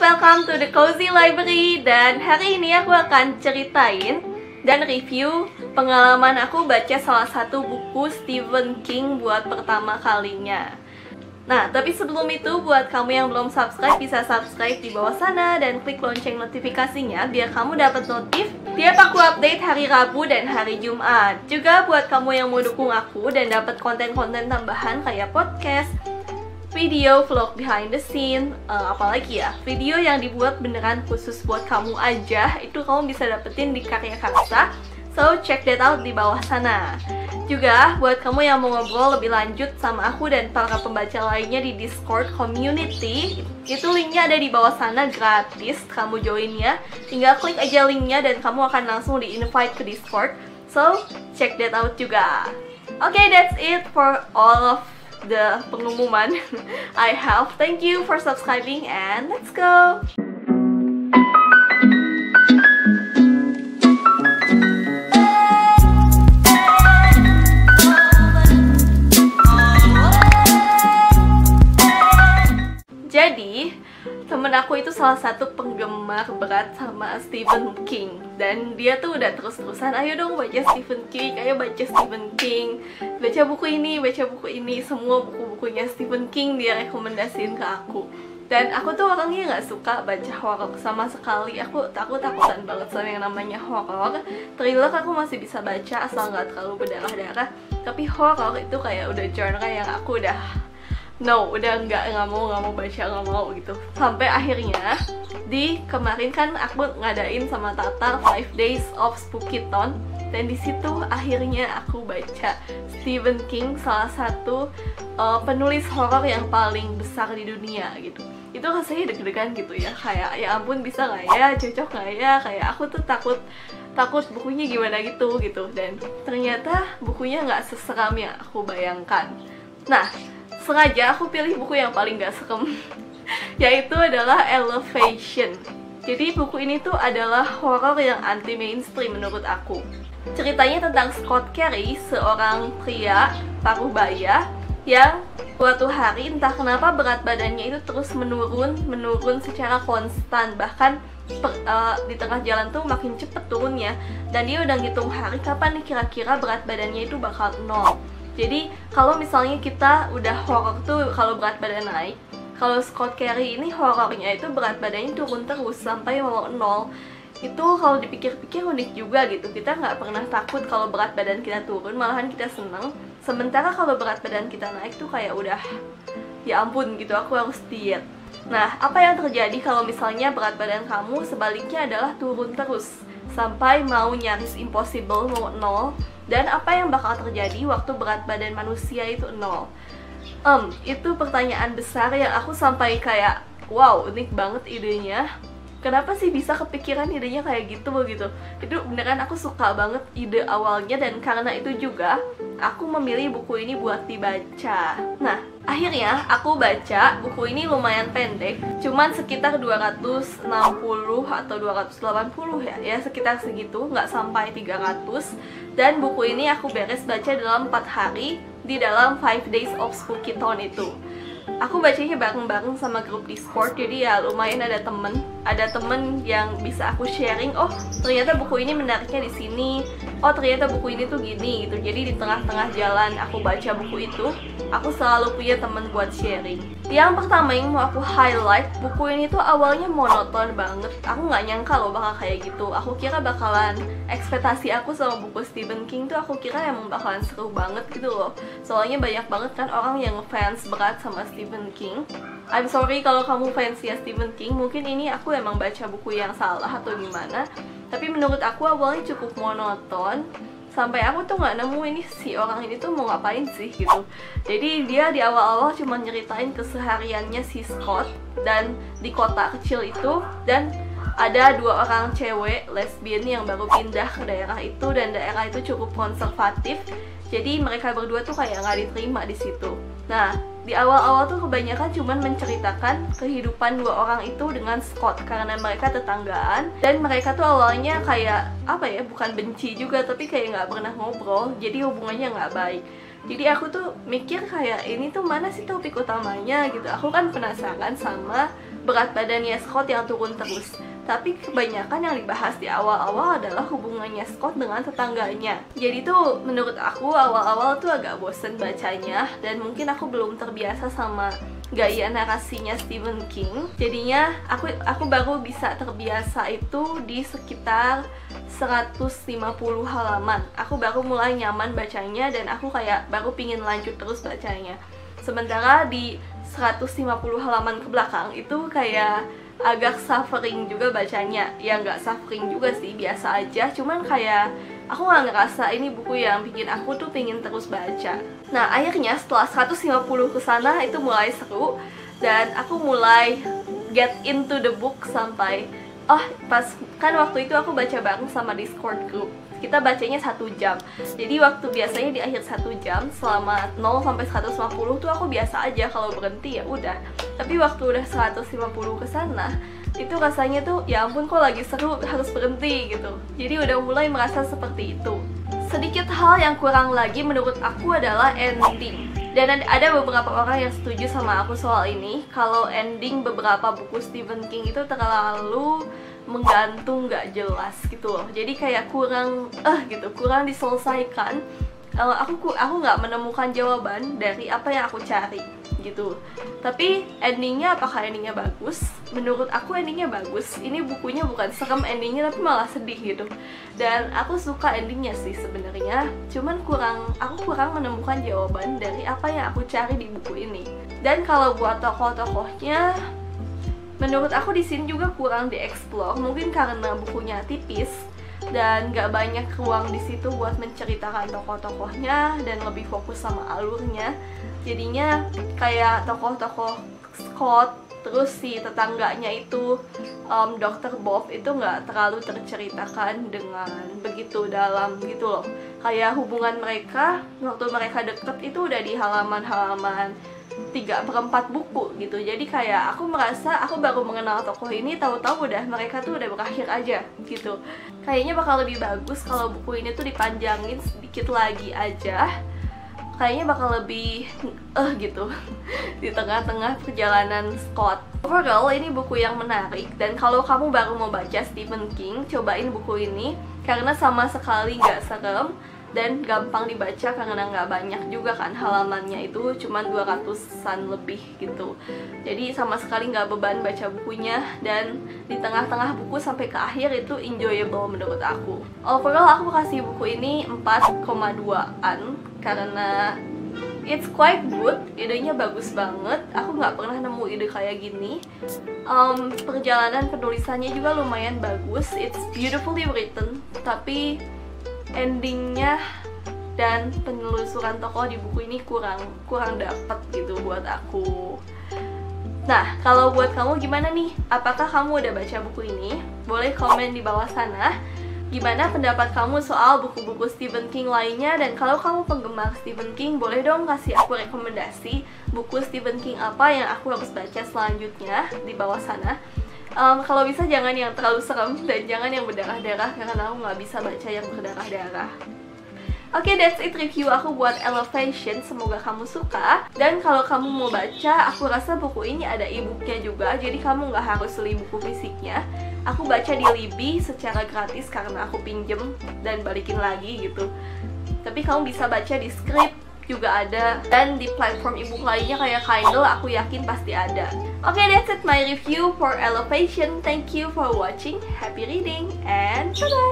welcome to the Cozy Library. Dan hari ini aku akan ceritain dan review pengalaman aku baca salah satu buku Stephen King buat pertama kalinya. Nah, tapi sebelum itu, buat kamu yang belum subscribe, bisa subscribe di bawah sana dan klik lonceng notifikasinya biar kamu dapat notif tiap aku update hari Rabu dan hari Jumat. Juga buat kamu yang mau dukung aku dan dapat konten-konten tambahan kayak podcast, video, vlog behind the scene, apalagi ya, video yang dibuat beneran khusus buat kamu aja, itu kamu bisa dapetin di Karya Karsa. So, check that out di bawah sana. Juga, buat kamu yang mau ngobrol lebih lanjut sama aku dan para pembaca lainnya di Discord community, itu linknya ada di bawah sana, gratis, kamu join ya. Tinggal klik aja linknya dan kamu akan langsung di-invite ke Discord. So, check that out juga. Okay, that's it for all of the pengumuman I have. Thank you for subscribing and let's go! Jadi, temen aku itu salah satu penggemar berat sama Stephen King. Dan dia tuh udah terus-terusan, ayo dong baca Stephen King, ayo baca Stephen King, baca buku ini, semua buku-bukunya Stephen King dia rekomendasiin ke aku. Dan aku tuh orangnya gak suka baca horor sama sekali. Aku takutan banget sama yang namanya horor. Thriller aku masih bisa baca asal gak terlalu berdarah-darah. Tapi horor itu kayak udah genre yang aku udah udah nggak mau baca, nggak mau gitu. Sampai akhirnya di kemarin kan aku ngadain sama Tata 5 Days of Spookython, dan di situ akhirnya aku baca Stephen King, salah satu penulis horor yang paling besar di dunia gitu. Itu rasanya deg-degan gitu ya, kayak ya ampun bisa nggak ya, cocok nggak ya, kayak aku tuh takut bukunya gimana gitu. Dan ternyata bukunya nggak seseram yang aku bayangkan. Nah, sengaja aku pilih buku yang paling gak serem yaitu adalah Elevation. Jadi buku ini tuh adalah horor yang anti mainstream menurut aku. Ceritanya tentang Scott Carey, seorang pria paruh baya yang suatu hari entah kenapa berat badannya itu terus menurun secara konstan. Bahkan di tengah jalan tuh makin cepet turunnya, dan dia udah ngitung hari kapan nih kira-kira berat badannya itu bakal 0. Jadi kalau misalnya kita udah horor tuh kalau berat badan naik, kalau Scott Carey ini horornya itu berat badannya turun terus sampai mau 0. Itu kalau dipikir-pikir unik juga gitu. Kita nggak pernah takut kalau berat badan kita turun, malahan kita seneng. Sementara kalau berat badan kita naik tuh kayak udah ya ampun gitu, aku harus diet. Nah, apa yang terjadi kalau misalnya berat badan kamu sebaliknya adalah turun terus sampai mau nyaris impossible, mau 0. Dan apa yang bakal terjadi waktu berat badan manusia itu 0? Itu pertanyaan besar yang aku sampai kayak, wow, unik banget idenya. Kenapa sih bisa kepikiran idenya kayak gitu begitu? Itu beneran aku suka banget ide awalnya, dan karena itu juga aku memilih buku ini buat dibaca. Nah, akhirnya aku baca buku ini lumayan pendek, cuman sekitar 260 atau 280 ya sekitar segitu, nggak sampai 300. Dan buku ini aku beres baca dalam 4 hari di dalam 5 Days of Spookython itu. Aku bacanya bareng-bareng sama grup Discord, jadi ya lumayan ada temen yang bisa aku sharing. Oh, ternyata buku ini menariknya di sini. Oh, ternyata buku ini tuh gini gitu. Jadi di tengah-tengah jalan aku baca buku itu, aku selalu punya temen buat sharing. Yang pertama yang mau aku highlight, buku ini tuh awalnya monoton banget. Aku nggak nyangka loh bakal kayak gitu. Aku kira bakalan, ekspektasi aku sama buku Stephen King tuh aku kira emang bakalan seru banget gitu loh. Soalnya banyak banget kan orang yang ngefans berat sama Stephen King. I'm sorry kalau kamu fans ya Stephen King, mungkin ini aku emang baca buku yang salah atau gimana. Tapi menurut aku awalnya cukup monoton, sampai aku tuh nggak nemu ini si orang ini tuh mau ngapain sih gitu. Jadi dia di awal-awal cuma nyeritain kesehariannya si Scott dan di kota kecil itu, dan ada 2 orang cewek lesbian yang baru pindah ke daerah itu, dan daerah itu cukup konservatif. Jadi mereka berdua tuh kayak nggak diterima di situ. Nah, di awal-awal tuh kebanyakan cuman menceritakan kehidupan 2 orang itu dengan Scott karena mereka tetanggaan, dan mereka tuh awalnya kayak apa ya, bukan benci juga tapi kayak nggak pernah ngobrol, jadi hubungannya nggak baik. Jadi aku tuh mikir kayak ini tuh mana sih topik utamanya gitu. Aku kan penasaran sama berat badannya Scott yang turun terus. Tapi kebanyakan yang dibahas di awal-awal adalah hubungannya Scott dengan tetangganya. Jadi tuh menurut aku awal-awal tuh agak bosen bacanya, dan mungkin aku belum terbiasa sama gaya narasinya Stephen King. Jadinya aku baru bisa terbiasa itu di sekitar 150 halaman. Aku baru mulai nyaman bacanya dan aku kayak baru pingin lanjut terus bacanya. Sementara di 150 halaman ke belakang itu kayak agak suffering juga bacanya. Ya nggak suffering juga sih, biasa aja. Cuman kayak aku nggak ngerasa ini buku yang bikin aku tuh pingin terus baca. Nah akhirnya setelah 150 kesana itu mulai seru, dan aku mulai get into the book sampai pas kan waktu itu aku baca bareng sama Discord group. Kita bacanya 1 jam. Jadi waktu biasanya di akhir 1 jam selama 0 sampai 150 tuh aku biasa aja, kalau berhenti ya udah. Tapi waktu udah 150 kesana itu rasanya tuh ya ampun kok lagi seru, harus berhenti gitu. Jadi udah mulai merasa seperti itu. Sedikit hal yang kurang lagi menurut aku adalah ending. Dan ada beberapa orang yang setuju sama aku soal ini, kalau ending beberapa buku Stephen King itu terlalu menggantung, gak jelas gitu loh. Jadi kayak kurang gitu, kurang diselesaikan. Aku nggak menemukan jawaban dari apa yang aku cari gitu. Tapi endingnya, apakah endingnya bagus? Menurut aku endingnya bagus. Ini bukunya bukan serem endingnya, tapi malah sedih gitu. Dan aku suka endingnya sih sebenarnya. Cuman aku kurang menemukan jawaban dari apa yang aku cari di buku ini. Dan kalau buat tokoh-tokohnya, menurut aku di sini juga kurang dieksplor. Mungkin karena bukunya tipis dan gak banyak ruang di situ buat menceritakan tokoh-tokohnya dan lebih fokus sama alurnya. Jadinya kayak tokoh-tokoh Scott, terus si tetangganya itu Dr. Bob itu gak terlalu terceritakan dengan begitu dalam gitu loh. Kayak hubungan mereka waktu mereka deket itu udah di halaman-halaman 3/4 buku gitu. Jadi kayak aku merasa aku baru mengenal tokoh ini, tahu-tahu udah mereka tuh udah berakhir aja gitu. Kayaknya bakal lebih bagus kalau buku ini tuh dipanjangin sedikit lagi aja. Kayaknya bakal lebih gitu di tengah-tengah perjalanan Scott. Overall ini buku yang menarik, dan kalau kamu baru mau baca Stephen King, cobain buku ini karena sama sekali nggak serem dan gampang dibaca karena nggak banyak juga kan halamannya, itu cuma 200-an lebih gitu. Jadi sama sekali nggak beban baca bukunya, dan di tengah-tengah buku sampai ke akhir itu enjoyable menurut aku. Overall aku kasih buku ini 4,2an karena it's quite good, idenya bagus banget. Aku nggak pernah nemu ide kayak gini. Perjalanan penulisannya juga lumayan bagus, it's beautifully written, tapi endingnya dan penelusuran tokoh di buku ini kurang dapet gitu buat aku. Nah, kalau buat kamu gimana nih? Apakah kamu udah baca buku ini? Boleh komen di bawah sana. Gimana pendapat kamu soal buku-buku Stephen King lainnya? Dan kalau kamu penggemar Stephen King, boleh dong kasih aku rekomendasi buku Stephen King apa yang aku harus baca selanjutnya di bawah sana. Kalau bisa jangan yang terlalu serem dan jangan yang berdarah-darah karena aku nggak bisa baca yang berdarah-darah. Oke, that's it review aku buat Elevation, semoga kamu suka. Dan kalau kamu mau baca, aku rasa buku ini ada e-booknya juga, jadi kamu nggak harus beli buku fisiknya. Aku baca di Libby secara gratis karena aku pinjem dan balikin lagi gitu. Tapi kamu bisa baca di Scribd juga ada, dan di platform e-book lainnya kayak Kindle aku yakin pasti ada. Oke, that's it my review for Elevation. Thank you for watching, happy reading, and bye-bye!